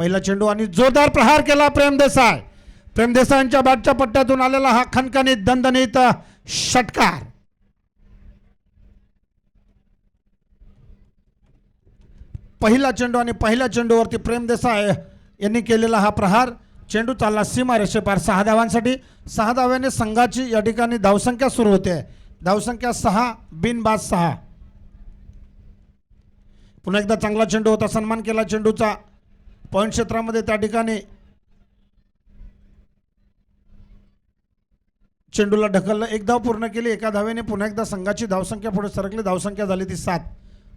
पहिला चेंडू आणि जोरदार प्रहार केला प्रेम देसाई. प्रेम देसाईंच्या बॅटच्या पट्ट्यातून आलेला हा खणखणीत दणदणीत षटकार. पहिला चेंडू आणि पहिल्या चेंडूवरती प्रेम देसाई यांनी केलेला हा प्रहार. चेंडू चालला सीमा रेषेपार 6 धावांसाठी. 6 धाव्याने संघाची या ठिकाणी धावसंख्या सुरू होते. धावसंख्या 6 बिनबाद 6. पुन्हा एकदा चांगला चेंडू होता, सन्मान केला चेंडूचा पॉईंट क्षेत्रामध्ये. त्या ठिकाणी चेंडूला ढकललं, 1 धाव पूर्ण केली. 1 धावेने पुन्हा एकदा संघाची धावसंख्या पुढे सरकली. धावसंख्या झाली ती 7.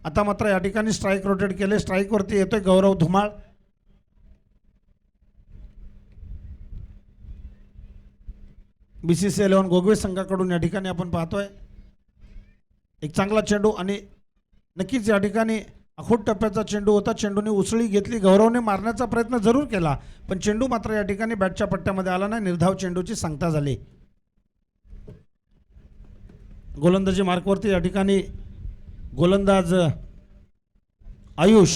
आता मात्र या ठिकाणी स्ट्राईक रोटेट केले. स्ट्राईकवरती येतोय गौरव धुमाळ. BCCI 11 गोगवे संघाकडून या ठिकाणी आपण पाहतोय एक चांगला चेंडू आणि नक्कीच या ठिकाणी आखूड टप्प्याचा चेंडू होता. चेंडूने उसळी घेतली, गौरवने मारण्याचा प्रयत्न जरूर केला पण चेंडू मात्र या ठिकाणी बॅटच्या पट्ट्यामध्ये आला नाही. निर्धाव चेंडूची सांगता झाली. गोलंदाजी मार्कवरती या ठिकाणी गोलंदाज आयुष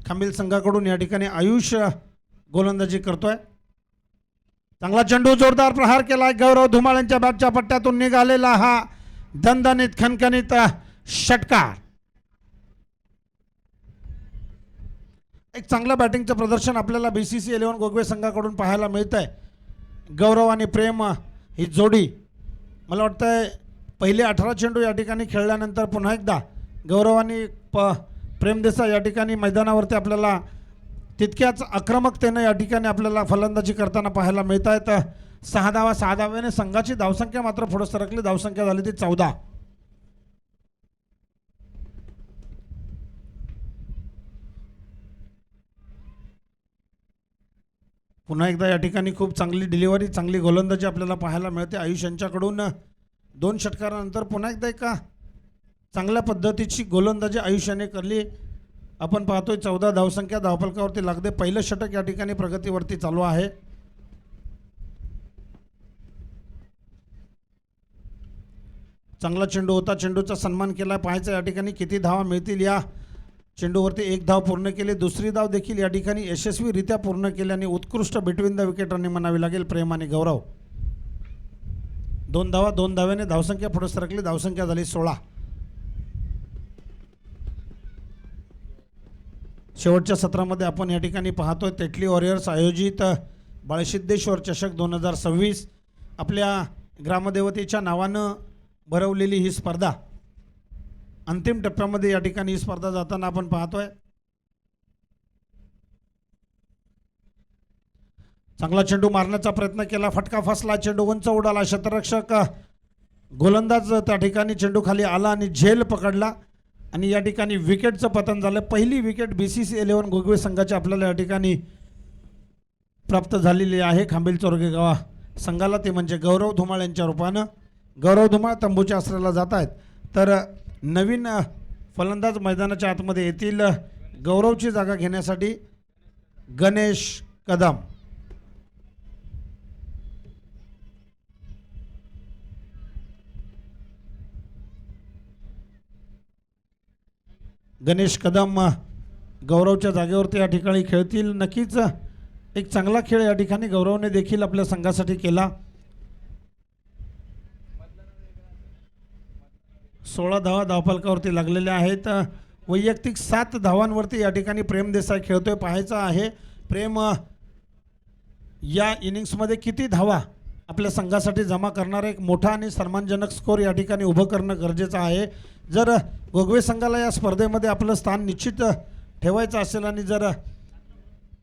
खांबील संघाकडून या ठिकाणी आयुष गोलंदाजी करतोय. चांगला चेंडू, जोरदार प्रहार केलाय गौरव धुमाळ यांच्या बॅटच्या पट्ट्यातून निघालेला हा दणदणीत खणखणीत षटकार. एक चांगलं बॅटिंगचं प्रदर्शन आपल्याला BCCI 11 गोगवे संघाकडून पाहायला मिळत आहे. गौरव आणि प्रेम ही जोडी मला वाटतंय पहिले 18 चेंडू या ठिकाणी खेळल्यानंतर पुन्हा एकदा गौरव आणि प्रेम देसाई या ठिकाणी मैदानावरती आपल्याला तितक्याच आक्रमकतेनं या ठिकाणी आपल्याला फलंदाजी करताना पाहायला मिळत आहेत. 6 धावा 6 धाव्याने संघाची धावसंख्या मात्र पुढे सरकली. धावसंख्या झाली ती 14. पुन्हा एकदा या ठिकाणी खूप चांगली डिलिव्हरी, चांगली गोलंदाजी आपल्याला पाहायला मिळते. आयुष यांच्याकडून 2 षटकारानंतर पुन्हा एकदा एका चांगल्या पद्धतीची गोलंदाजी आयुष याने करली. आपण पाहतोय 14 धावसंख्या धावफलकावरती लागते. पहिलं षटक या ठिकाणी प्रगतीवरती चालू आहे. चांगला चेंडू होता, चेंडूचा सन्मान केला. पाहायचा या ठिकाणी किती धावा मिळतील. या चेंडूवरती 1 धाव पूर्ण केली. दुसरी धाव देखील या ठिकाणी यशस्वीरित्या पूर्ण केल्याने उत्कृष्ट बिटवीन द विकेट रनिंग म्हणावी लागेल प्रेम आणि गौरव. 2 धावा 2 धाव्याने धावसंख्या पुढे सरकली. धावसंख्या झाली 16. शेवटच्या सत्रामध्ये आपण या ठिकाणी पाहतोय तेटली वॉरियर्स आयोजित बाळसिद्धेश्वर चषक 2026 आपल्या ग्रामदेवतेच्या नावानं भरवलेली ही स्पर्धा अंतिम टप्प्यामध्ये या ठिकाणी ही स्पर्धा जाताना आपण पाहतोय. चांगला चेंडू मारण्याचा प्रयत्न केला, फटका फसला, चेंडू उंच उडाला. क्षेत्ररक्षक गोलंदाज त्या ठिकाणी चेंडू खाली आला आणि झेल पकडला आणि या ठिकाणी विकेटचं पतन झालं. पहिली विकेट BCCI 11 गोगवे संघाची आपल्याला या ठिकाणी प्राप्त झालेली आहे खांबील चोरगे गावा संघाला, ते म्हणजे गौरव धुमाळ यांच्या रूपानं. गौरव धुमाळ तंबूच्या आश्रयाला जात आहेत तर नवीन फलंदाज मैदानाच्या आतमध्ये येतील. गौरवची जागा घेण्यासाठी गणेश कदम. गणेश कदम गौरवच्या जागेवरती या ठिकाणी खेळतील. नक्कीच एक चांगला खेळ या ठिकाणी गौरवने देखील आपल्या संघासाठी केला. 16 धावा धावफलकावरती लागलेल्या आहेत. वैयक्तिक 7 धावांवरती या ठिकाणी प्रेम देसाई खेळतोय. पाहायचं आहे प्रेम या इनिंग्समध्ये किती धावा आपल्या संघासाठी जमा करणार. एक मोठा आणि सन्मानजनक स्कोर या ठिकाणी उभं करणं गरजेचं आहे. जर गोगवे संघाला या स्पर्धेमध्ये आपलं स्थान निश्चित ठेवायचं असेल आणि जर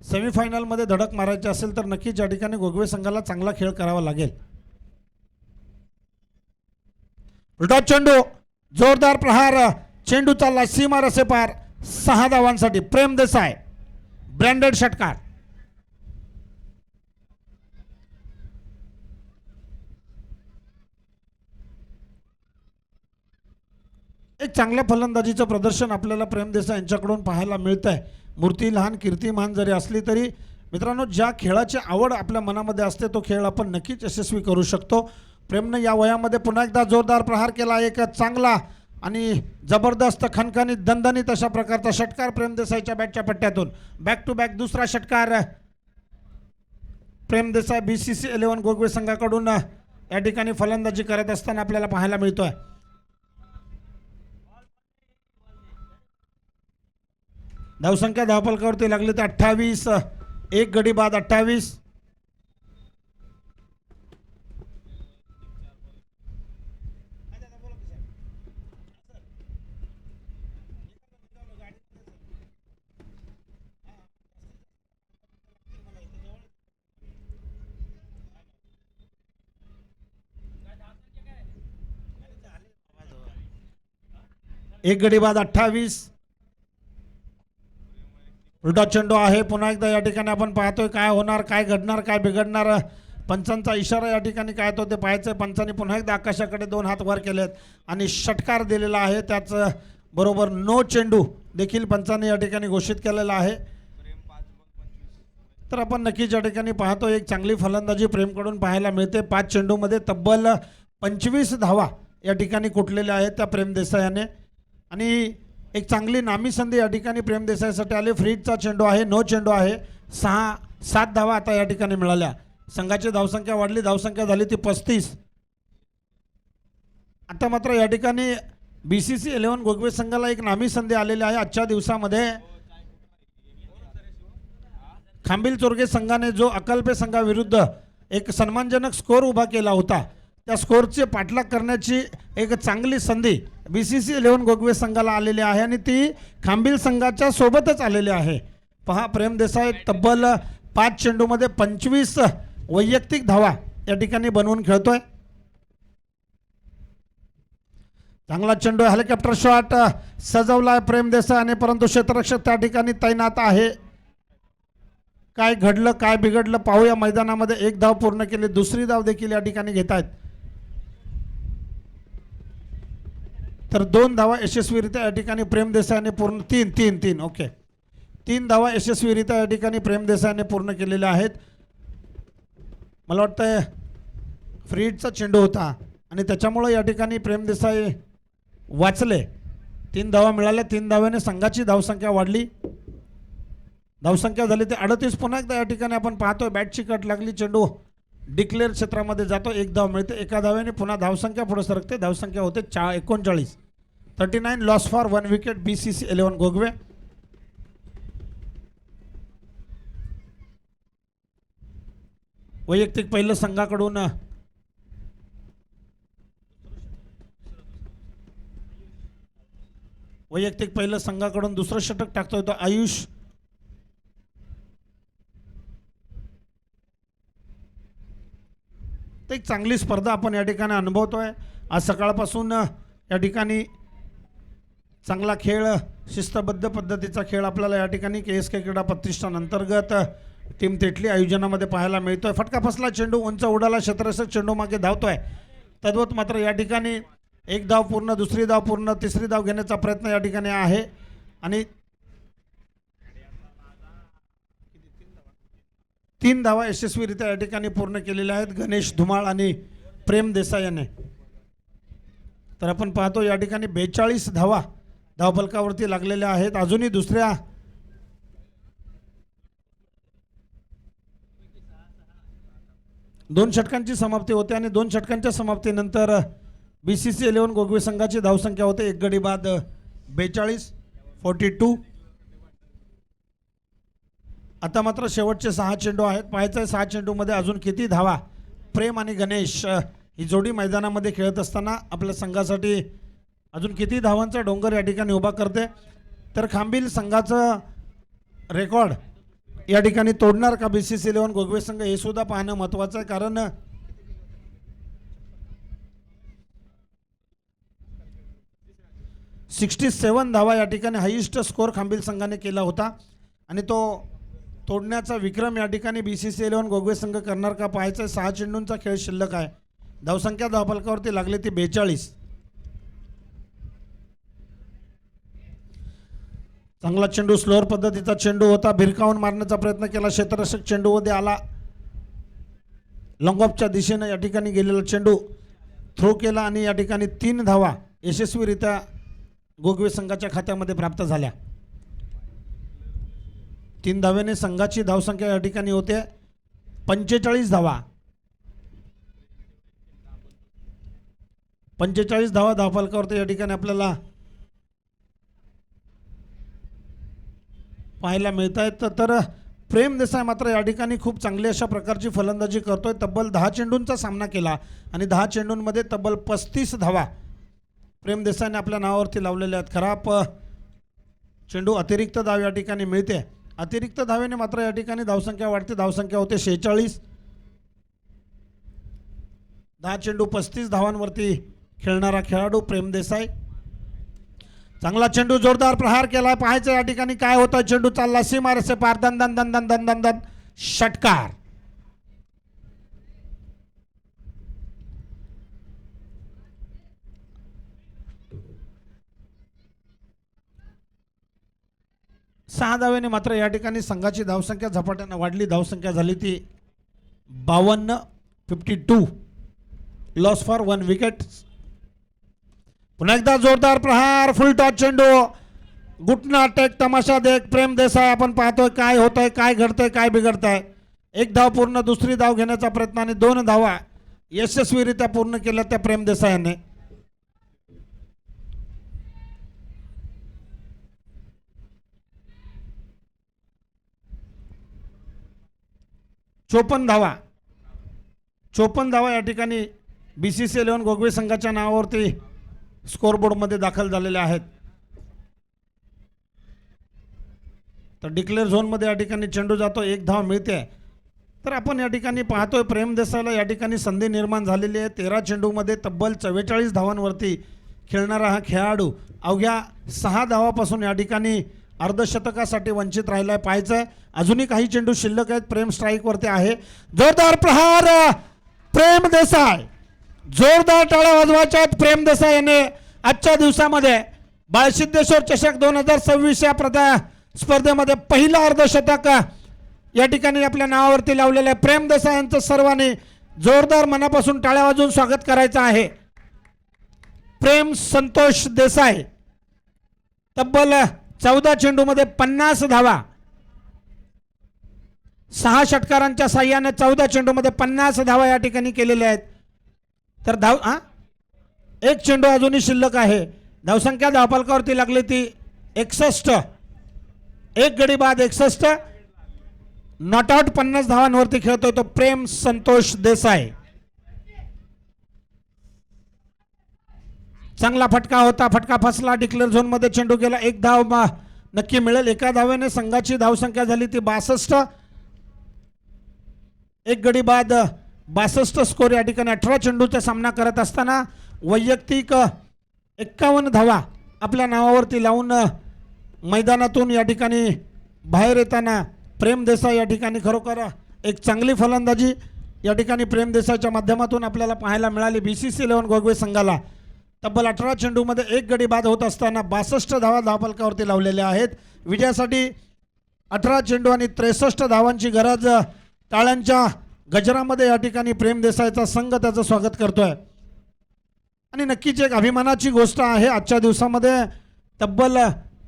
सेमीफायनलमध्ये धडक मारायची असेल तर नक्कीच या ठिकाणी गोगवे संघाला चांगला खेळ करावा लागेल. उलटा चेंडू, जोरदार प्रहार, चेंडू चालला सीमा रसेपार 6 धावांसाठी. प्रेम देसाई ब्रँडेड षटकार. एक चांगल्या फलंदाजीचं प्रदर्शन आपल्याला प्रेम देसाई यांच्याकडून पाहायला मिळतं आहे. मूर्ती लहान कीर्ती महान जरी असली तरी मित्रांनो ज्या खेळाची आवड आपल्या मनामध्ये असते तो खेळ आपण नक्कीच यशस्वी करू शकतो. प्रेमने या वयामध्ये पुन्हा एकदा जोरदार प्रहार केला. एक चांगला आणि जबरदस्त खणखणीत दणदणीत अशा प्रकारचा षटकार प्रेम देसाईच्या बॅटच्या पट्ट्यातून. बॅक टू बॅक दुसरा षटकार प्रेम देसाई BCC 11 गोगवे संघाकडून या ठिकाणी फलंदाजी करत असताना आपल्याला पाहायला मिळतोय. धावसंख्या धावफलकावरती लागली तर 28, एक गडी बाद 28. एक गडी बाद 28. उलटा चेंडू आहे. पुन्हा एकदा या ठिकाणी आपण पाहतोय काय होणार, काय घडणार, काय बिघडणार. पंचांचा इशारा या ठिकाणी काय तो ते पाहायचं. पंचांनी पुन्हा एकदा आकाशाकडे 2 हात वर केलेत आणि षटकार दिलेला आहे. त्याच बरोबर नो चेंडू देखील पंचांनी या ठिकाणी घोषित केलेला आहे. तर आपण नक्कीच या ठिकाणी पाहतो एक चांगली फलंदाजी प्रेमकडून पाहायला मिळते. 5 चेंडूमध्ये तब्बल 25 धावा या ठिकाणी कुठलेल्या आहेत त्या प्रेम देसाई याने. आणि एक चांगली नामी संधी या ठिकाणी प्रेम देसाईसाठी आली. फ्रीजचा चेंडू आहे, नो चेंडू आहे. 6-7 धावा आता या ठिकाणी मिळाल्या. संघाची धावसंख्या वाढली, धावसंख्या झाली ती 35. आता मात्र या ठिकाणी BCC 11 गोगवे संघाला एक नामी संधी आलेली आहे. आजच्या दिवसामध्ये खांबिल चोरगे संघाने जो अकल्पे संघाविरुद्ध एक सन्मानजनक स्कोर उभा केला होता, त्या स्कोरचे पाठलाग करण्याची एक चांगली संधी BCC 11 गोगवे संघाला आलेली आहे आणि ती खांबिल संघाच्या सोबतच आलेली आहे. पहा प्रेम देसाई तब्बल 5 चेंडूमध्ये 25 वैयक्तिक धावा या ठिकाणी बनवून खेळतोय. चांगला चेंडू, हेलिकॉप्टर शॉट सजवलाय प्रेम देसाईने, परंतु क्षेत्ररक्षक त्या ठिकाणी तैनात आहे. काय घडलं, काय बिघडलं पाहूया. मैदानामध्ये एक धाव पूर्ण केली, दुसरी धाव देखील या ठिकाणी घेत आहेत. तर 2 धावा यशस्वीरित्या या ठिकाणी प्रेम देसाईने पूर्ण 3 ओके 3 धावा यशस्वीरित्या या ठिकाणी प्रेम देसाईने पूर्ण केलेल्या आहेत. मला वाटतं फ्रीडचा चेंडू होता आणि त्याच्यामुळे या ठिकाणी प्रेम देसाई वाचले. 3 धावा मिळाल्या. 3 धाव्याने संघाची धावसंख्या वाढली. धावसंख्या झाली ते 38. पुन्हा एकदा या ठिकाणी आपण पाहतोय बॅटची कट लागली, चेंडू डिक्लेअर क्षेत्रामध्ये जातो, 1 धाव मिळते. एका धाव्याने पुन्हा धावसंख्या पुढे सरकते. धावसंख्या होते 39. 39 लॉस फॉर 1 विकेट BCC 11 गोगवे. वैयक्तिक पहिलं संघाकडून दुसरं षटक टाकतोय तो आयुष. एक चांगली स्पर्धा आपण या ठिकाणी अनुभवतोय. आज सकाळपासून या ठिकाणी चांगला खेळ, शिस्तबद्ध पद्धतीचा खेळ आपल्याला या ठिकाणी KSK क्रीडा प्रतिष्ठान अंतर्गत टीम तेटली आयोजनामध्ये पाहायला मिळतोय. फटका फसला, चेंडू उंच उडाला, क्षेत्ररक्षक चेंडू मागे धावतोय. तद्वत मात्र या ठिकाणी 1 धाव पूर्ण, दुसरी धाव पूर्ण, तिसरी धाव घेण्याचा प्रयत्न या ठिकाणी आहे आणि 3 धावा यशस्वीरित्या या ठिकाणी पूर्ण केलेल्या आहेत गणेश धुमाळ आणि प्रेम देसाई याने. तर आपण पाहतो या ठिकाणी 42 धावा धावफलकावरती लागलेल्या आहेत. अजूनही दुसऱ्या 2 षटकांची समाप्ती होते आणि 2 षटकांच्या समाप्तीनंतर BCC 11 गोगवे संघाची धावसंख्या होते 1 गडी बाद 42 42. आता मात्र शेवटचे 6 चेंडू आहेत. पाहायचं आहे 6 चेंडूमध्ये अजून किती धावा प्रेम आणि गणेश ही जोडी मैदानामध्ये खेळत असताना आपल्या संघासाठी अजून किती धावांचा डोंगर या ठिकाणी उभा करते. तर खांबिल संघाचं रेकॉर्ड या ठिकाणी तोडणार का BCC 11 गोगवे संघ हे सुद्धा पाहणं महत्त्वाचं आहे. कारण 67 धावा या ठिकाणी हायेस्ट स्कोर खांबिल संघाने केला होता आणि तो तोडण्याचा विक्रम या ठिकाणी BCC 11 गोगवे संघ करणार का पाहायचं. 6 चेंडूंचा खेळ शिल्लक आहे. धावसंख्या धावफलकावरती लागली ती 42. चांगला चेंडू, स्लोअर पद्धतीचा चेंडू होता, भिरकावून मारण्याचा प्रयत्न केला, क्षेत्ररक्षक चेंडूमध्ये आला, लॉंग ऑफच्या दिशेने या ठिकाणी गेलेला चेंडू थ्रो केला आणि या ठिकाणी 3 धावा यशस्वीरित्या गोगवे संघाच्या खात्यामध्ये प्राप्त झाल्या. 3 धाव्याने संघाची धावसंख्या या ठिकाणी होते 45 धावा. 45 धावा धावफलकावरती या ठिकाणी आपल्याला पाहायला मिळत आहेत. तर प्रेम देसाई मात्र या ठिकाणी खूप चांगली अशा प्रकारची फलंदाजी करतोय. तब्बल 10 चेंडूंचा सामना केला आणि 10 चेंडूंमध्ये तब्बल 35 धावा प्रेम देसाईने आपल्या नावावरती लावलेल्या आहेत. खराब चेंडू अतिरिक्त धाव या ठिकाणी मिळते. अतिरिक्त धावेने मात्र या ठिकाणी धावसंख्या वाढते. धावसंख्या होते 46. 10 चेंडू 35 धावांवरती खेळणारा खेळाडू प्रेम देसाई. चांगला चेंडू, जोरदार प्रहार केला. पाहायचं या ठिकाणी काय होतं. चेंडू चालला सीमारे से पार, दन दन दन दन दन दन दन षटकार. सहा धावेने मात्र या ठिकाणी संघाची धावसंख्या झपाट्याने वाढली. धावसंख्या झाली ती 52. 52. Loss for 1 wicket. पुन्हा एकदा जोरदार प्रहार, फुल टॉस चेंडू, घुटना टेक, तमाशा देख प्रेम देसाई. आपण पाहतोय काय होतंय, काय घडतंय, काय बिघडतंय. 1 धाव पूर्ण, दुसरी धाव घेण्याचा प्रयत्न आणि 2 धावा यशस्वीरित्या पूर्ण केल्या त्या प्रेम देसाई यांनी. चोपन्न धावा या ठिकाणी BCC 11 गोगवे संघाच्या नावावरती स्कोरबोर्डमध्ये दाखल झालेले आहेत. तर डिक्लेअर झोनमध्ये या ठिकाणी चेंडू जातो, 1 धाव मिळते. तर आपण या ठिकाणी पाहतोय प्रेम देसाईला या ठिकाणी संधी निर्माण झालेली आहे. 13 चेंडूमध्ये तब्बल 44 धावांवरती खेळणारा हा खेळाडू अवघ्या 6 धावापासून या ठिकाणी अर्धशतकासाठी वंचित राहिलाय. पाहायचंय अजूनही काही चेंडू शिल्लक आहेत. प्रेम स्ट्राईकवरती आहे. जोरदार प्रहार, प्रेम देसाई. जोरदार टाळ्या वाजवायच्या आहेत. प्रेम देसाई याने आजच्या दिवसामध्ये बाळसिद्धेश्वर चषक 2026 या स्पर्धेमध्ये पहिलं अर्धशतक या ठिकाणी आपल्या नावावरती लावलेलं आहे. प्रेम देसाई यांचं सर्वांनी जोरदार मनापासून टाळ्या वाजवून स्वागत करायचं आहे. प्रेम संतोष देसाई तब्बल 14 चेंडूमध्ये 50 धावा, 6 षटकारांच्या साह्याने 14 चेंडूमध्ये 50 धावा या ठिकाणी केलेल्या आहेत. तर एक चेंडू अजूनही शिल्लक आहे. धावसंख्या धावफलकावरती लागली ती 61. 1 गडी बाद 61. नॉट आउट 50 धावांवरती खेळतोय तो प्रेम संतोष देसाई. चांगला फटका होता, फटका फसला. डिक्लेअर झोन मध्ये चेंडू गेला. 1 धाव नक्की मिळेल. एका धावेने संघाची धावसंख्या झाली ती 62. 1 गडी बाद 62 स्कोर या ठिकाणी 18 चेंडूचा सामना करत असताना वैयक्तिक 51 धावा आपल्या नावावरती लावून मैदानातून या ठिकाणी बाहेर येताना प्रेम देसाई या ठिकाणी खरोखर एक चांगली फलंदाजी या ठिकाणी प्रेम देसाईच्या माध्यमातून आपल्याला पाहायला मिळाली. BCC 11 गोगवे संघाला तब्बल 18 चेंडूमध्ये 1 गडी बाद होत असताना 62 धावा धावफलकावरती लावलेल्या आहेत. विजयासाठी 18 चेंडू आणि 63 धावांची गरज. टाळ्यांच्या गजरामध्ये या ठिकाणी प्रेम देसाईचा संघ त्याचं स्वागत करतोय आणि नक्कीच एक अभिमानाची गोष्ट आहे. आजच्या दिवसामध्ये तब्बल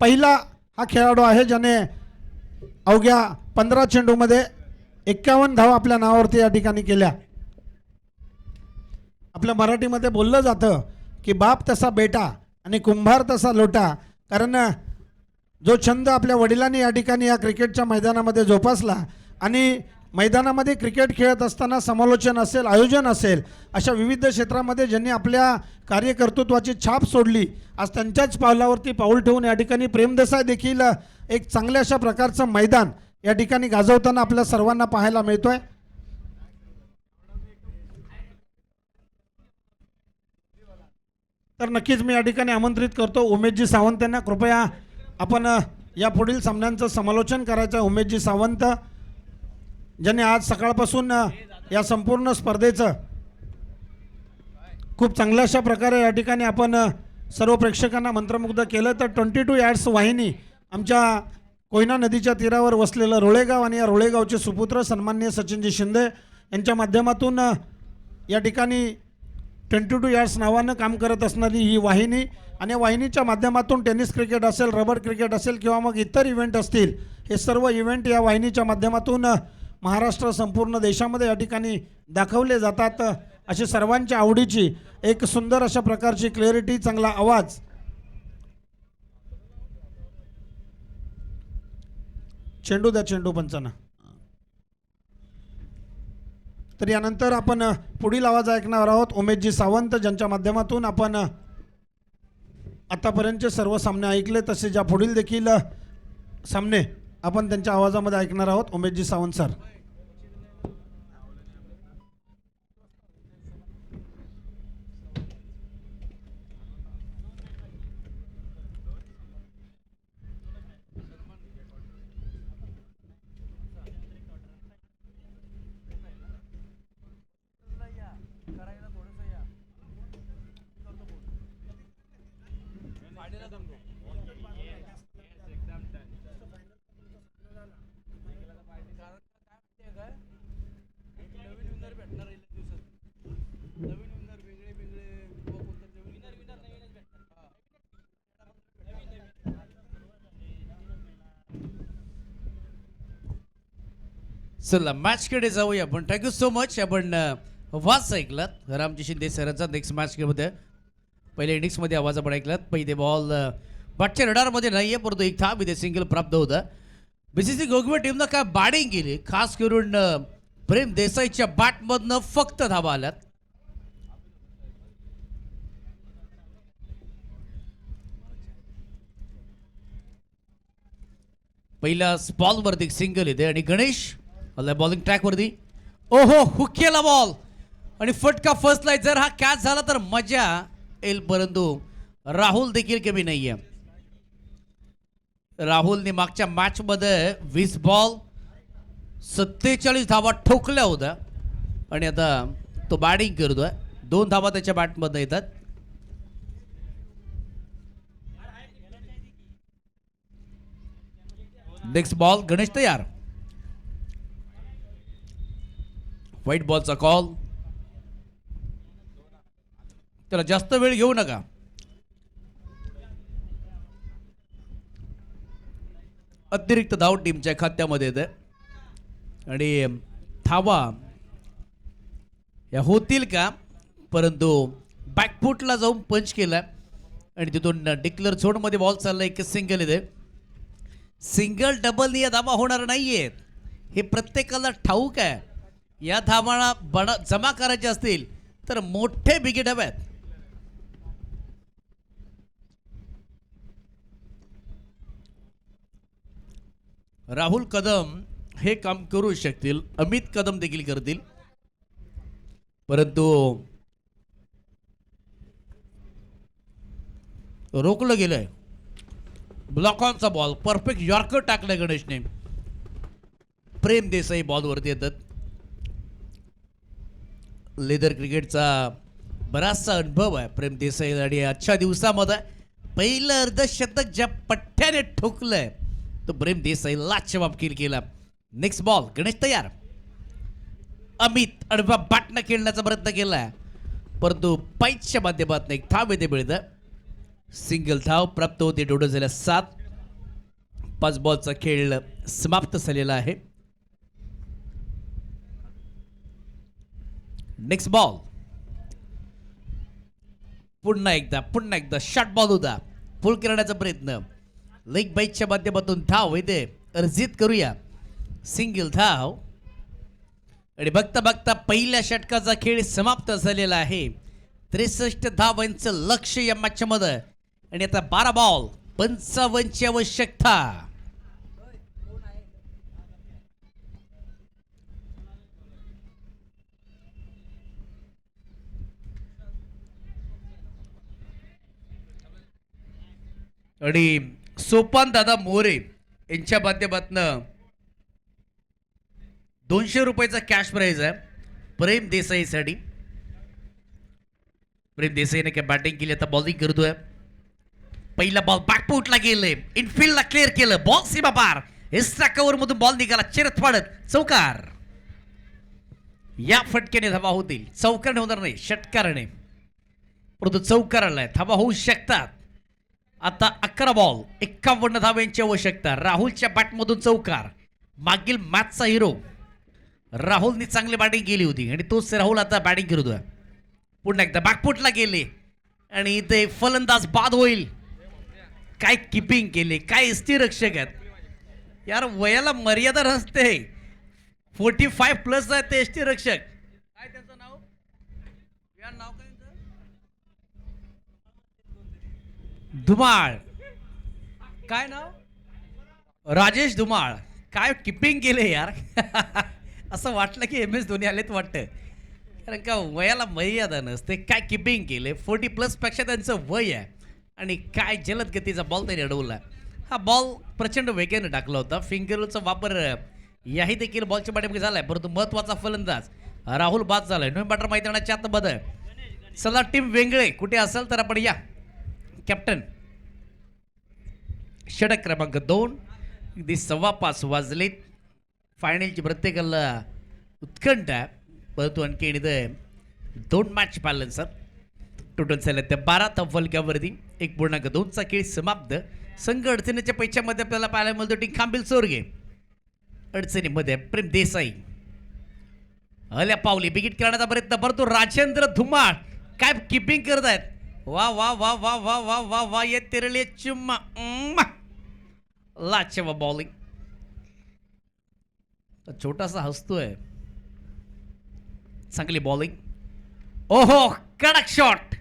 पहिला हा खेळाडू आहे ज्याने अवघ्या 15 चेंडूमध्ये 51 धावा आपल्या नावावरती या ठिकाणी केल्या. आपल्या मराठीमध्ये बोललं जातं की बाप तसा बेटा आणि कुंभार तसा लोटा. कारण जो छंद आपल्या वडिलांनी या ठिकाणी या क्रिकेटच्या मैदानामध्ये जोपासला आणि मैदानामध्ये क्रिकेट खेळत असताना समालोचन असेल, आयोजन असेल, अशा विविध क्षेत्रामध्ये ज्यांनी आपल्या कार्यकर्तृत्वाची छाप सोडली, आज त्यांच्याच पावलावरती पाऊल ठेवून या ठिकाणी प्रेम देसाई देखील एक चांगल्या अशा प्रकारचं मैदान या ठिकाणी गाजवताना आपल्या सर्वांना पाहायला मिळतोय. तर नक्कीच मी या ठिकाणी आमंत्रित करतो उमेशजी सावंत यांना. कृपया आपण या पुढील सामन्यांचं समालोचन करायचं. उमेशजी सावंत ज्यांनी आज सकाळपासून या संपूर्ण स्पर्धेचं खूप चांगल्या अशा प्रकारे या ठिकाणी आपण सर्व प्रेक्षकांना मंत्रमुग्ध केलं. तर 22 यार्ड्स वाहिनी आमच्या कोयना नदीच्या तीरावर वसलेलं रोळेगाव आणि या रोळेगावचे सुपुत्र सन्माननीय सचिनजी शिंदे यांच्या माध्यमातून या ठिकाणी 22 यार्ड्स नावानं काम करत असणारी ही वाहिनी आणि या वाहिनीच्या माध्यमातून टेनिस क्रिकेट असेल, रबर क्रिकेट असेल किंवा मग इतर इव्हेंट असतील, हे सर्व इव्हेंट या वाहिनीच्या माध्यमातून महाराष्ट्र संपूर्ण देशामध्ये या ठिकाणी दाखवले जातात. अशी सर्वांच्या आवडीची एक सुंदर अशा प्रकारची क्लॅरिटी, चांगला आवाज. चेंडू द्या, चेंडू पंचांना. तर यानंतर आपण पुढील आवाज ऐकणार आहोत उमेशजी सावंत, ज्यांच्या माध्यमातून आपण आतापर्यंतचे सर्व सामने ऐकले, तसे ज्या पुढील देखील सामने आपण त्यांच्या आवाजामध्ये ऐकणार आहोत. उमेशजी सावंत सर. चला मॅचकडे जाऊया आपण. Thank you so much. आपण आवाज ऐकलात रामजी शिंदे सरांचा नेक्स्ट मॅच मध्ये. पहिल्या इनिंग्समध्ये आवाज आपण ऐकलात. पहिले बॉल बॅटच्या रडारमध्ये नाही आहे, परंतु एक धाब इथे सिंगल प्राप्त होता. बीसीसी गोगवे टीमनं काय बॅटिंग केली, खास करून प्रेम देसाईच्या बॅटमधनं फक्त धाबा आल्यात. पहिला बॉलवरती सिंगल येते आणि गणेश आला बॉलिंग ट्रॅकवरती. ओहो, हुक केला बॉल आणि फटका फसलाय. जर हा कॅच झाला तर मजा येईल, परंतु राहुल देखील कमी नाहीये. राहुलने मागच्या मॅच मध्ये 20 बॉल 47 धावा ठोकल्या होत्या आणि आता तो बॅटिंग करतोय. 2 धावा त्याच्या बॅटमध्ये येतात. नेक्स्ट बॉल गणेश तयार. व्हाईट बॉलचा कॉल. त्याला जास्त वेळ घेऊ नका. अतिरिक्त धाव टीमच्या खात्यामध्ये येते आणि धावा या होतील का, परंतु बॅकफुटला जाऊन पंच केला आणि तिथून डिक्लेअर झोनमध्ये बॉल चालला. एक सिंगल येते. सिंगल डबल या धावा होणार नाहीयेत हे प्रत्येकाला ठाऊक आहे. या धावा जमा करायचे असतील तर मोठे बिगेट हवेत. राहुल कदम हे काम करू शकतील, अमित कदम देखील करतील, परंतु रोखलं गेलंय. ब्लॉक ऑनचा बॉल, परफेक्ट यॉर्कर टाकलाय गणेशने. प्रेम देसाई बॉलवरती येतात. लेदर क्रिकेटचा बराचसा अनुभव आहे प्रेम देसाई आणि आजच्या दिवसामध्ये पहिलं अर्धशतक ज्या पठ्ठ्याने ठोकलंय तो प्रेम देसाई लाजवाब किल केला. नेक्स्ट बॉल गणेश तयार. अमित अडवा बॅटनं खेळण्याचा प्रयत्न केलाय, परंतु पाईच्या माध्यमातून एक धाव येते मिळतं. सिंगल धाव प्राप्त होते. टोटल झाल्या 7. 5 बॉलचा खेळ समाप्त झालेला आहे. नेक्स्ट बॉल पुन्हा एकदा शॉर्ट बॉल होता. फुल करण्याचा प्रयत्न. लेग बाईकच्या माध्यमातून धाव येते. अर्जित करूया. सिंगल धाव आणि बघता बघता पहिल्या षटकाचा खेळ समाप्त झालेला आहे. 63 धावांचं लक्ष या मॅच मध्ये आणि आता 12 बॉल 55ची आवश्यकता. आणि सोपान दादा मोरे यांच्या माध्यमातून 200 रुपयाचा कॅश प्राइज आहे प्रेम देसाईसाठी. प्रेम देसाईने काय बॅटिंग केली, आता बॉलिंग करतोय. पहिला बॉल बॅकफुटला गेले, इनफिल्डला क्लिअर केलं. बॉल सीमा पार. एक्स्ट्रा कव्हर मधून बॉल निघाला, चिरत वाढत चौकार. या फटक्याने धावा होतील. चौकार होणार नाही, षटकाराने. परंतु चौकार आलाय, धावा होऊ शकतात. आता 11 बॉल 51 धाव्यांची आवश्यकता. राहुलच्या बॅटमधून चौकार. मागील मॅचचा हिरो राहुलनी चांगली बॅटिंग केली होती आणि तोच राहुल आता बॅटिंग करतोय. पुन्हा एकदा बॅकफुटला गेले आणि ते फलंदाज बाद होईल. काय किपिंग केले, काय यष्टीरक्षक आहेत यार. वयाला मर्यादा नसते. 45 प्लस आहे ते यष्टीरक्षक. काय त्यांचं नाव, यार नाव काय त्यांचं? धुमाळ. काय नाव? राजेश धुमाळ. काय किपिंग केले यार. असं वाटलं की MS धोनी आलेत वाटतं, कारण का वयाला मर्यादा नसते. काय किपिंग केले. 40 प्लस पेक्षा त्यांचं वय आहे आणि काय जलद गतीचा बॉल त्यांनी अडवला. हा बॉल प्रचंड वेगाने टाकला होता. फिंगरचा वापर याही देखील बॉलच्या पाठीमागे झालाय, परंतु महत्वाचा फलंदाज राहुल बाद झालाय. नोव्हेंबर मैदानाच्या आतमध्ये. चला टीम वेंगळे कुठे असेल तर आपण या. कॅप्टन षटक क्रमांक 2. अगदी 5:15 वाजलेत. फायनलची प्रत्येकाला उत्कंठ आहे, परंतु आणखी इथं 2 मॅच बॅलन्स आहेत. टोटल झाले ते 12 फलकावरती 1.2चा खेळ समाप्त. संघ अडचणीच्या पैशामध्ये आपल्याला पाहायला मिळतो टीम खांबील सोरगे. अडचणीमध्ये प्रेम देसाई. अल्या पावली बिगिट करण्याचा प्रयत्न, परंतु राजेंद्र धुमाळ काय किपिंग करत आहेत. वा वा वा वा वा वा वा वा. ये तिरले चुम्मा लाचवा बॉलिंग. छोटासा हसतोय. चांगली बॉलिंग. ओहो कडक शॉट.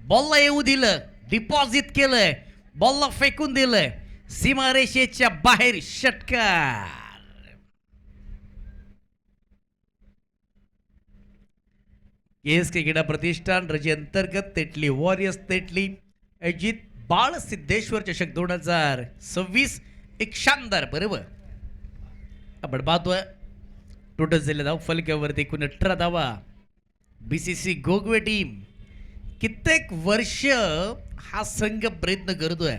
बॉलला येऊ दिलं, डिपॉझिट केलंय, बॉलला फेकून दिलंय सीमारेषेच्या बाहेर. षटकार. KSK क्रीडा प्रतिष्ठान रजी अंतर्गत तेटली वॉरियर्स तेटली अजित बाळ सिद्धेश्वर चषक 2026 एक शानदार बरोबर आपण पाहतोय. टोटल झाले धाव फलकावरती 18 धावा. BCC गोगवे टीम कित्येक वर्ष हा संघ प्रयत्न करतोय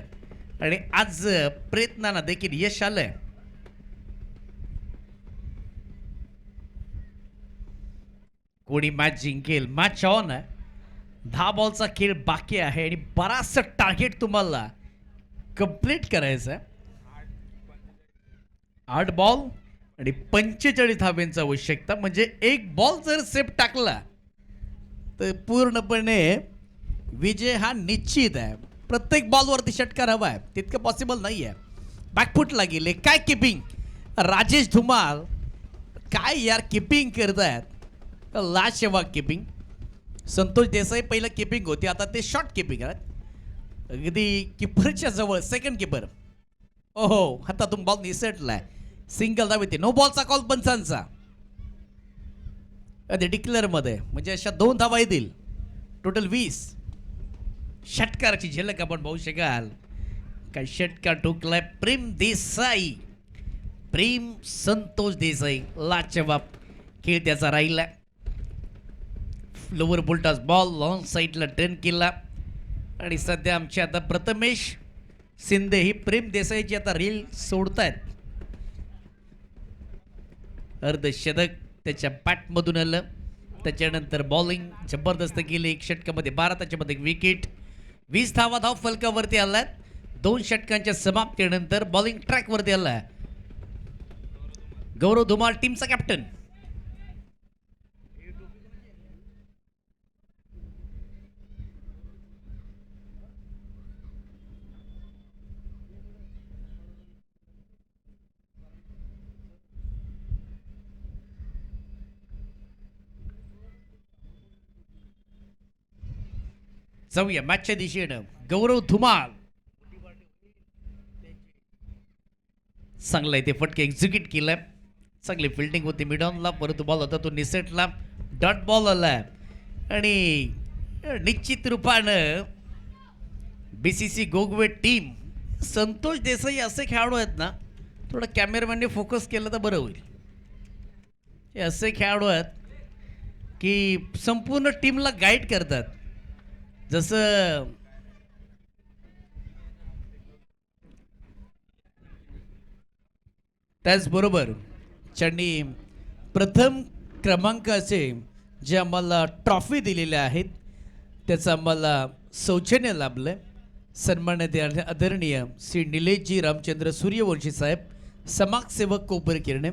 आणि आज प्रयत्नांना देखील यश आलंय. कोणी मॅच जिंकेल. मॅच ऑन आहे. 10 बॉलचा खेळ बाकी आहे आणि बराचसा टार्गेट तुम्हाला कंप्लीट करायचं आहे. 8 बॉल आणि 45 धाव्यांची आवश्यकता. म्हणजे एक बॉल जर सेफ टाकला तर पूर्णपणे विजय हा निश्चित आहे. प्रत्येक बॉलवरती षटकार हवा आहे, तितकं पॉसिबल नाही आहे. बॅकफुटला गेले. काय किपिंग. राजेश धुमाळ काय यार किपिंग करतायत. लाजवाब किपिंग. संतोष देसाई पहिलं किपिंग होती, आता ते शॉर्ट किपिंग आहेत. अगदी किपरच्या जवळ सेकंड किपर. ओहो हातातून बॉल निसटलाय. सिंगल धाव येते. नो बॉलचा कॉल पंचांचा डिक्लेअर मध्ये, म्हणजे अशा 2 धावा येतील. टोटल 20. षटकाराची झलक आपण पाहू शकाल. काय षटकार ठोकलाय प्रेम देसाई. प्रेम संतोष देसाई. लाजवाब खेळ त्याचा राहिला. लोवर बुलटास बॉल लॉंग साईडला टर्न केला आणि सध्या आमचे आता प्रथमेश शिंदे ही प्रेम देसाईची आता रील सोडतायत. अर्धशतक त्याच्या बॅटमधून आलं. त्याच्यानंतर बॉलिंग जबरदस्त केली. 1 षटकामध्ये 12, त्याच्यामध्ये 1 विकेट. 20 धावा धाव फलकावरती आलाय. 2 षटकांच्या समाप्तीनंतर बॉलिंग ट्रॅकवरती आलाय. गौरव धुमाळ टीमचा कॅप्टन. जाऊया मॅचच्या दिशेनं. गौरव धुमाळ चांगला इथे फटके एक्झिक्यूट केलाय. चांगली फिल्डिंग होती मिडॉनला, परंतु बॉल होता तो निसटला. डॉट बॉल आलाय आणि निश्चित रूपानं BCC गोगवे टीम. संतोष देसाई असे खेळाडू आहेत ना, थोडं कॅमेरामॅनने फोकस केलं तर बरं होईल. हे असे खेळाडू आहेत की संपूर्ण टीमला गाईड करतात. जसं त्याचबरोबर ज्यांनी प्रथम क्रमांकाचे जे आम्हाला ट्रॉफी दिलेल्या आहेत त्याचं आम्हाला सौजन्य लाभलं. सन्मानित आदरणीय श्री निलेशजी रामचंद्र सूर्यवंशी साहेब, समाजसेवक कोपर किरणे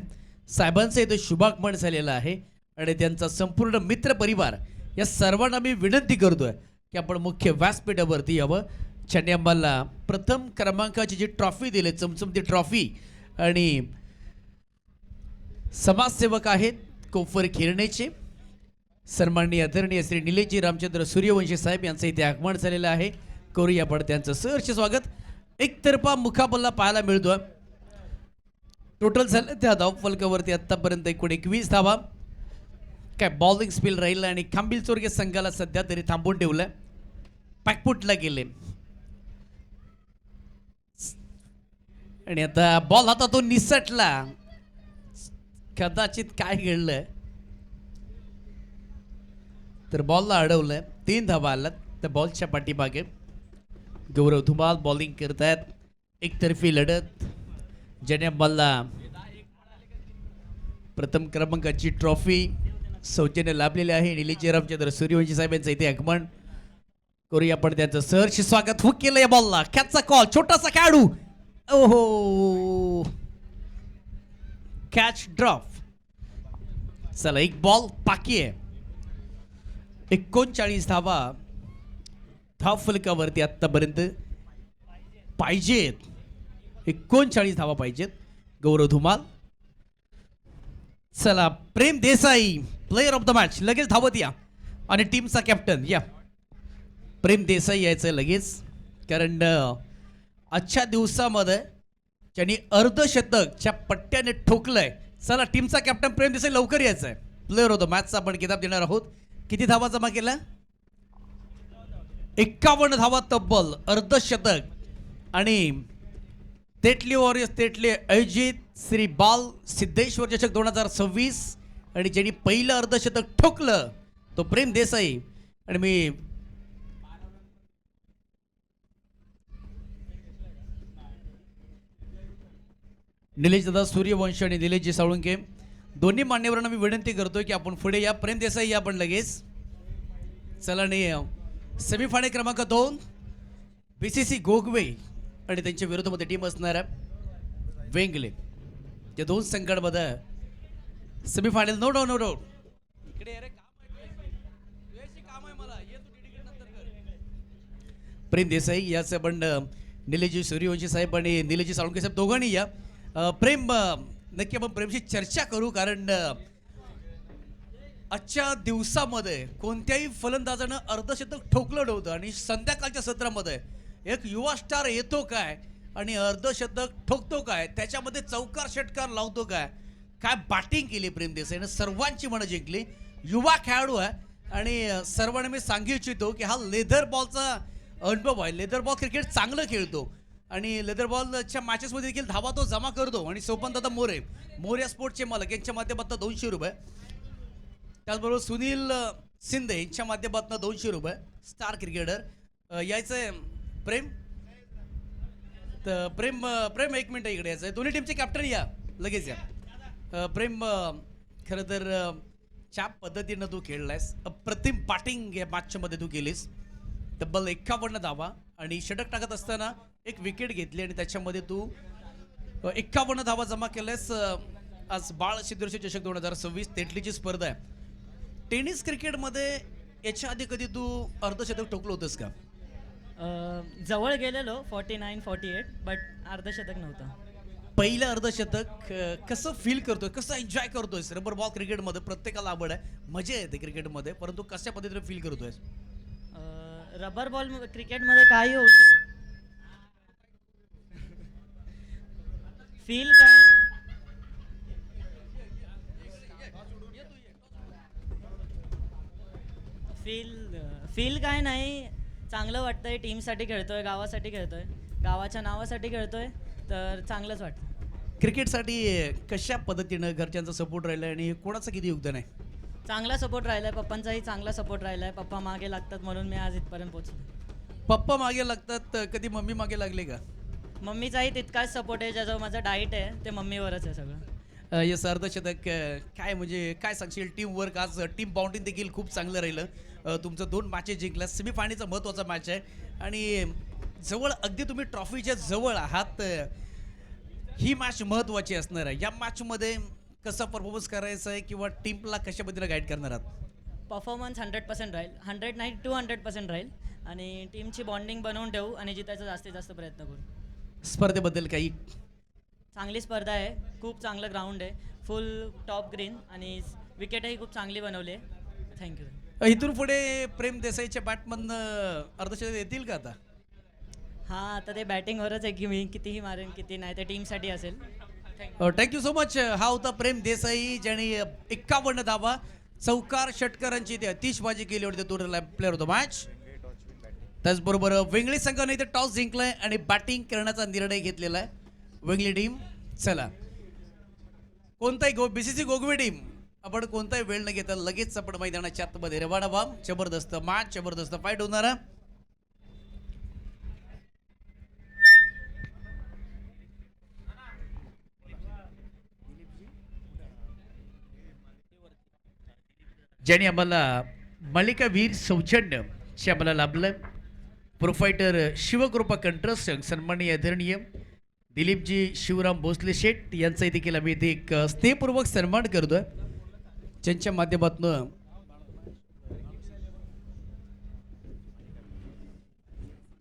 साहेबांचं इथं शुभागमन झालेलं आहे आणि त्यांचा संपूर्ण मित्र परिवार या सर्वांना मी विनंती करतोय की आपण मुख्य व्यासपीठावरती यावं. ज्यांनी आम्हाला प्रथम क्रमांकाची जी ट्रॉफी दिली, चमचमती ट्रॉफी, आणि समाजसेवक आहेत कोपर खिरणेचे सन्माननीय आदरणीय श्री निलेशजी रामचंद्र सूर्यवंशी साहेब यांचं इथे आगमन झालेलं आहे. करूया आपण त्यांचं सहर्ष स्वागत. एकतर्फा मुकाबला पाहायला मिळतोय. टोटल झालं त्या धावफलकावरती आतापर्यंत एकूण 21 धावा. काय बॉलिंग स्पिल राहिलं आणि खांबिल चोरगे संघाला सध्या तरी थांबून ठेवलंय. पॅकपुटला गेले आणि आता बॉल हातातून निसटला. कदाचित काय घडलंय तर बॉलला अडवलंय. 3 धावा आलात त्या बॉलच्या पाठीमागे. गौरव धुमाल बॉलिंग करतायत. एकतर्फी लढत. ज्याने मला प्रथम क्रमांकाची ट्रॉफी सौजन्य लाभलेली आहे. निलेशजी रामचंद्र सूर्यवंशी साहेब यांचं इथे आगमन. करूया आपण त्यांचं सहर्ष स्वागत. हुक केलं या बॉलला. कॅचचा कॉल. छोटासा खेळाडू. ओहो, कॅच ड्रॉप. चला, एक बॉल बाकी आहे. 39 धावा धावफलकावरती आतापर्यंत पाहिजेत. 39 धावा पाहिजेत. गौरव धुमाल. चला, Prem Desai player of the match लगेच धावत या. आणि टीमचा कॅप्टन या. प्रेम देसाई यायचं लगेच, कारण आजच्या दिवसामध्ये ज्यांनी अर्धशतकच्या पट्ट्याने ठोकलंय. चला, टीमचा कॅप्टन प्रेम देसाई लवकर यायचं आहे. प्लेयर ऑफ द मॅचचा आपण किताब देणार आहोत. किती धावा जमा केला? 51 धावा तब्बल. अर्धशतक. आणि तेटली वॉरियर्स तेटले अजित श्री बाल सिद्धेश्वर चषक 2026 आणि ज्यांनी पहिलं अर्धशतक ठोकलं तो प्रेम देसाई. आणि मी निलेश दादा सूर्यवंशी आणि निलेशजी साळुंके दोन्ही मान्यवरांना मी विनंती करतोय की आपण पुढे या. प्रेम देसाई या आपण लगेच. चला, नाही सेमीफायनल क्रमांक 2 BCC गोगवे आणि त्यांच्या विरोधामध्ये टीम असणार आहे वेंगले. या 2 संघांमध्ये semifinal. No no no no इकडे अरे काम आहे मला. ये तू डेडिकेट नंतर कर. प्रेम देसाई याचं पण निलेशजी सूर्यवंशी साहेब आणि निलेशजी साळुंके साहेब दोघांनी या. प्रेम, नक्की आपण प्रेमशी चर्चा करू, कारण आजच्या दिवसामध्ये कोणत्याही फलंदाजानं अर्धशतक ठोकलं नव्हतं आणि संध्याकाळच्या सत्रामध्ये एक युवा स्टार येतो काय आणि अर्धशतक ठोकतो काय, त्याच्यामध्ये चौकार षटकार लावतो काय. काय बॅटिंग केली प्रेम देसाईनं. सर्वांची मनं जिंकली. युवा खेळाडू आहे आणि सर्वांना मी सांगू इच्छितो की हा लेदर बॉलचा अनुभव आहे. लेदर बॉल क्रिकेट चांगलं खेळतो आणि लेदर बॉलच्या मॅचेसमध्ये देखील धावा तो जमा करतो. आणि सोपन दादा मोरे स्पोर्ट्सचे मालक यांच्या माध्यमातून 200 रुपये. त्याचबरोबर सुनील शिंदे यांच्या माध्यमातून 200 रुपये. स्टार क्रिकेटर यायचंय प्रेम. तर प्रेम 1 मिनिट इकडे यायचं आहे. दोन्ही टीमचे कॅप्टन या लगेच या. प्रेम, खरं तर ज्या पद्धतीनं तू खेळलायस, अप्रतिम बॅटिंग या मॅचच्या मध्ये तू केलीस. तब्बल 51 धावा आणि षटक टाकत असताना एक विकेट घेतली आणि त्याच्यामध्ये तू 51 धावा जमा केल्यास. आज बाळ सिद्धेश्वर चषक 2026 तेटलीची स्पर्धा आहे. टेनिस क्रिकेटमध्ये याच्या आधी कधी तू अर्धशतक ठोकलं होतंस का? जवळ गेलेलो 49-48, बट अर्धशतक नव्हतं. पहिलं अर्धशतक कसं फील करतोय, कसं एन्जॉय करतोयस? रबर बॉल क्रिकेटमध्ये प्रत्येकाला आवड आहे, मजा येते क्रिकेटमध्ये, परंतु कशा पद्धतीने फील करतोयस? रबर बॉल क्रिकेटमध्ये काही होऊ शकतं. फील काय फील काय नाही. चांगलं वाटतंय. टीमसाठी खेळतोय, गावासाठी खेळतोय, गावाच्या नावासाठी खेळतोय, तर चांगलंच वाटतं. क्रिकेटसाठी कशा पद्धतीनं घरच्यांचा सपोर्ट राहिला आणि कोणाचं किती योगदान आहे? चांगला सपोर्ट राहिलाय. पप्पांचाही चांगला सपोर्ट राहिलाय. पप्पा मागे लागतात म्हणून मी आज इथपर्यंत पोहोचलो. पप्पा मागे लागतात, कधी मम्मी मागे लागले का? मम्मीचाही तितकाच सपोर्ट आहे. ज्याजवळ माझं डाईट आहे ते मम्मीवरच आहे सगळं. यस अर्धशतक काय म्हणजे काय सांगशील टीम वर्क आज टीम बाउंडिंग देखील खूप चांगलं राहिलं. तुमचं 2 मॅचेस जिंकल्या सेमीफायनलचा महत्त्वाचा मॅच आहे आणि जवळ अगदी तुम्ही ट्रॉफीच्या जवळ आहात. ही मॅच महत्त्वाची असणार आहे. या मॅचमध्ये कसा परफॉर्मन्स करायचा आहे किंवा टीमला कशा पद्धतीने गाईड करणार आहात? परफॉर्मन्स 100% राहील, 100 नाही 200% राहील आणि टीमची बॉन्डिंग बनवून ठेवू आणि जितायचा जास्तीत जास्त प्रयत्न करू. स्पर्धेबद्दल काही चांगली स्पर्धा आहे, खूप चांगलं ग्राउंड आहे, फुल टॉप ग्रीन आणि विकेटही खूप चांगली बनवली आहे. थँक्यू. इथून पुढे प्रेम देसाईच्या बॅटमधनं अर्धशतक येतील का आता? हां आता ते बॅटिंगवरच आहे की मी कितीही मारेन किती नाही ते टीमसाठी असेल. थँक्यू. Thank you so much. हा होता प्रेम देसाई ज्याने 51 धावा चौकार षटकारांची ते अतिशबाजी केली होती. तो प्लेअर ऑफ द मॅच. त्याचबरोबर वेंगळी संघाने इथे टॉस जिंकलाय आणि बॅटिंग करण्याचा निर्णय घेतलेला आहे. वेंगळी टीम चला कोणताही बीसीसी गोगवे टीम आपण कोणताही वेळ न घेता लगेच आपण मैदानाच्या आतमध्ये रवाना व्हा. जबरदस्त मॅच जबरदस्त फाईट होणार आहे. ज्याने आम्हाला मालिकावीर सौजन्य जे आम्हाला लाभलं. प्रोफायटर शिवकृपा कंट्रस्ट सन्माननीय आदरणीय दिलीपजी शिवराम भोसले शेठ यांचा देखील आम्ही इथे एक स्नेहपूर्वक सन्मान करतोय. ज्यांच्या माध्यमातून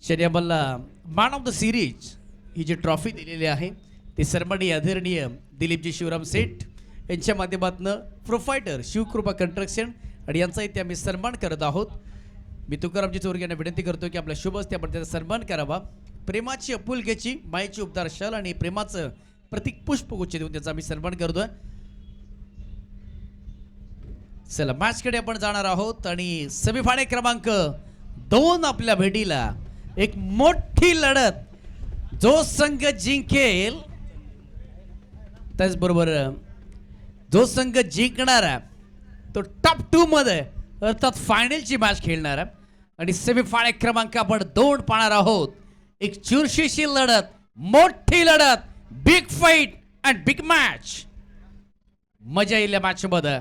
ज्यांनी आम्हाला मॅन ऑफ द सिरीज ही जी ट्रॉफी दिलेली आहे ती सन्माननीय आदरणीय दिलीपजी शिवराम शेठ यांच्या माध्यमातून प्रोफायटर शिवकृपा कंस्ट्रक्शन आणि यांचा इथे आम्ही सन्मान करत आहोत. मी तुकारामजी चौरगे यांना विनंती करतो की आपल्या शुभ हस्ते आपण त्याचा सन्मान करावा. प्रेमाची अपुलकेची मायेची उपदार शाल आणि प्रेमाचं प्रतीक पुष्पगुच्छ देऊन त्याचा आम्ही सन्मान करतोय. चला मॅचकडे आपण जाणार आहोत आणि सेमीफायनल क्रमांक 2 आपल्या भेटीला एक मोठी लढत जो संघ जिंकेल त्याचबरोबर जो संघ जिंकणारा तो टॉप 2 मध्ये अर्थात फायनलची मॅच खेळणार आहे आणि सेमीफायनल क्रमांक आपण 2 पाहणार आहोत. एक चुरशीची लढत, मोठी लढत, big fight and big match. मजा येईल या मॅच मध्ये.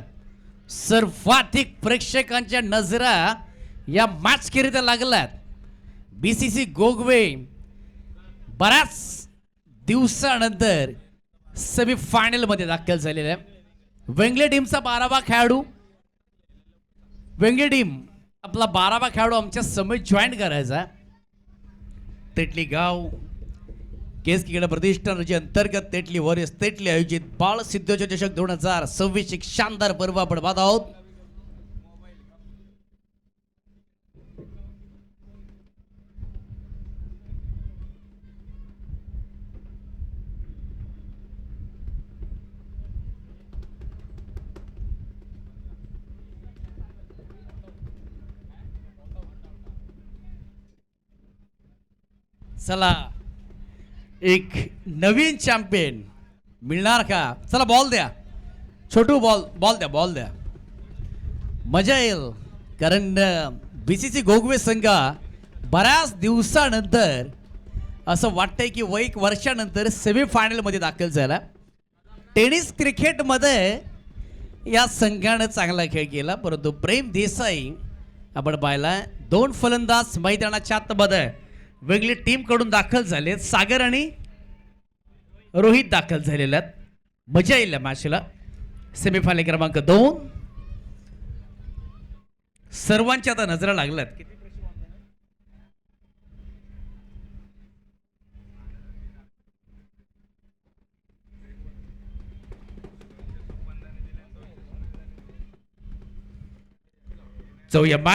सर्वाधिक प्रेक्षकांच्या नजरा या मॅच करिता लागल्यात. बीसीसी गोगवे बऱ्याच दिवसानंतर सेमीफायनल मध्ये दाखल झालेला आहे. वेंगले टीमचा 12वा खेळाडू वेंगली टीम आपला 12वा खेळाडू आमच्या समेत जॉईन करायचा. तेटली गाव केस क्रीडा प्रतिष्ठानाच्या अंतर्गत तेटली वॉरियर्स तेटली आयोजित बाळ सिद्धोच्या चषक 2026 एक शानदार पर्व आपण पाहत आहोत. चला एक नवीन चॅम्पियन मिळणार का? चला बॉल द्या छोटू, बॉल द्या. मजा येईल कारण बीसीसी गोगवे संघ बऱ्याच दिवसानंतर असं वाटतंय की एक वर्षानंतर सेमीफायनल मध्ये दाखल झाला. टेनिस क्रिकेटमध्ये या संघानं चांगला खेळ केला परंतु प्रेम देसाई आपण पाहिला 2 फलंदाज मैदानाच्या आतमध्ये वेगळी टीम कडून दाखल झाले. सागर आणि रोहित दाखल झालेले आहेत. मजा येईल या मॅचला. सेमीफायनल क्रमांक 2 सर्वांच्या आता नजरा लागल्यात. जाऊया